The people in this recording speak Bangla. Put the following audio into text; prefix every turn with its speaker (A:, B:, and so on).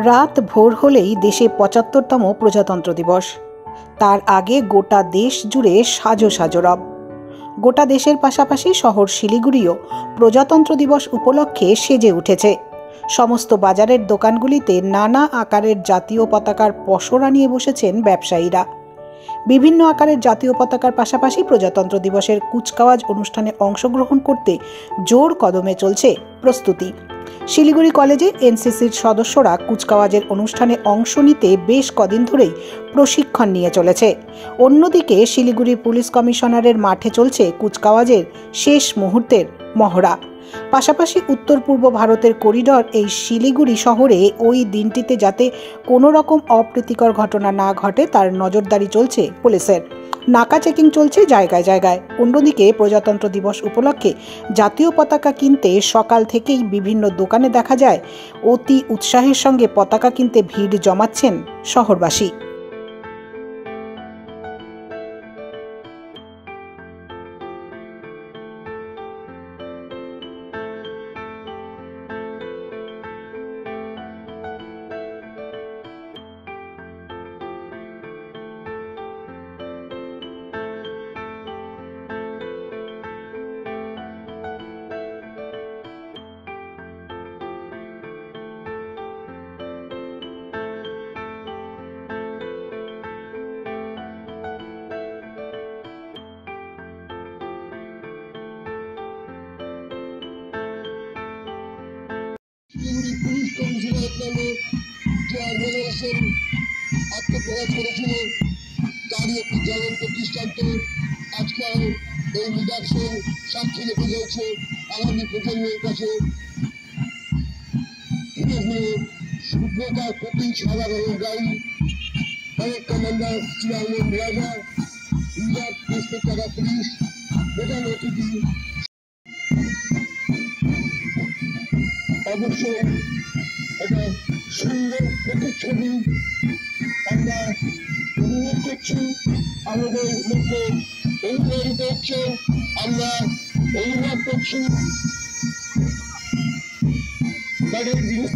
A: রাত ভোর হলেই দেশে ৭৫তম প্রজাতন্ত্র দিবস। তার আগে গোটা দেশ জুড়ে সাজো সাজো রব। গোটা দেশের পাশাপাশি শহর শিলিগুড়িও প্রজাতন্ত্র দিবস উপলক্ষে সেজে উঠেছে। সমস্ত বাজারের দোকানগুলিতে নানা আকারের জাতীয় পতাকার পসরা নিয়ে বসেছেন ব্যবসায়ীরা। বিভিন্ন আকারের জাতীয় পতাকার পাশাপাশি প্রজাতন্ত্র দিবসের কুচকাওয়াজ অনুষ্ঠানে অংশগ্রহণ করতে জোর কদমে চলছে প্রস্তুতি। শিলিগুড়ি কলেজে এনসিসির সদস্যরা কুচকাওয়াজের অনুষ্ঠানে অংশ নিতে বেশ কদিন ধরেই প্রশিক্ষণ নিয়ে চলেছে। অন্যদিকে শিলিগুড়ি পুলিশ কমিশনারের মাঠে চলছে কুচকাওয়াজের শেষ মুহূর্তের মহড়া। পাশাপাশি উত্তর পূর্ব ভারতের করিডর এই শিলিগুড়ি শহরে ওই দিনটিতে যাতে কোনো রকম অপ্রীতিকর ঘটনা না ঘটে তার নজরদারি চলছে পুলিশের। নাকা চেকিং চলছে জায়গায় জায়গায়। অন্যদিকে প্রজাতন্ত্র দিবস উপলক্ষে জাতীয় পতাকা কিনতে সকাল থেকেই বিভিন্ন দোকানে দেখা যায় অতি উৎসাহের সঙ্গে পতাকা কিনতে ভিড় জমাচ্ছেন শহরবাসী।
B: শিলিগুড়ি পুলিশ কমিশনার নামে যে অর্গানাইজেশন আত্মপ্রকাশ করেছিল তারই একটি জ্বলন্ত দৃষ্টান্ত আজকাল এই নিদর্শন সাক্ষী রেখে যাচ্ছে আগামী প্রজন্মের কাছে। ধীরে ধীরে শুভ্রতার প্রতি সাধারণ গাড়ি অনেক কমান্ডার চেয়ারম্যান রাজা রিজার্ভ ইন্সপেক্টর পুলিশ প্রধান অতিথি অবশ্যই একটা সুন্দর প্রতিচ্ছবি আমরা অনুভব করছি। আমাদের মধ্যে অনুপ্রাণিত হচ্ছে, আমরা অনুভব করছি তাদের জিনিস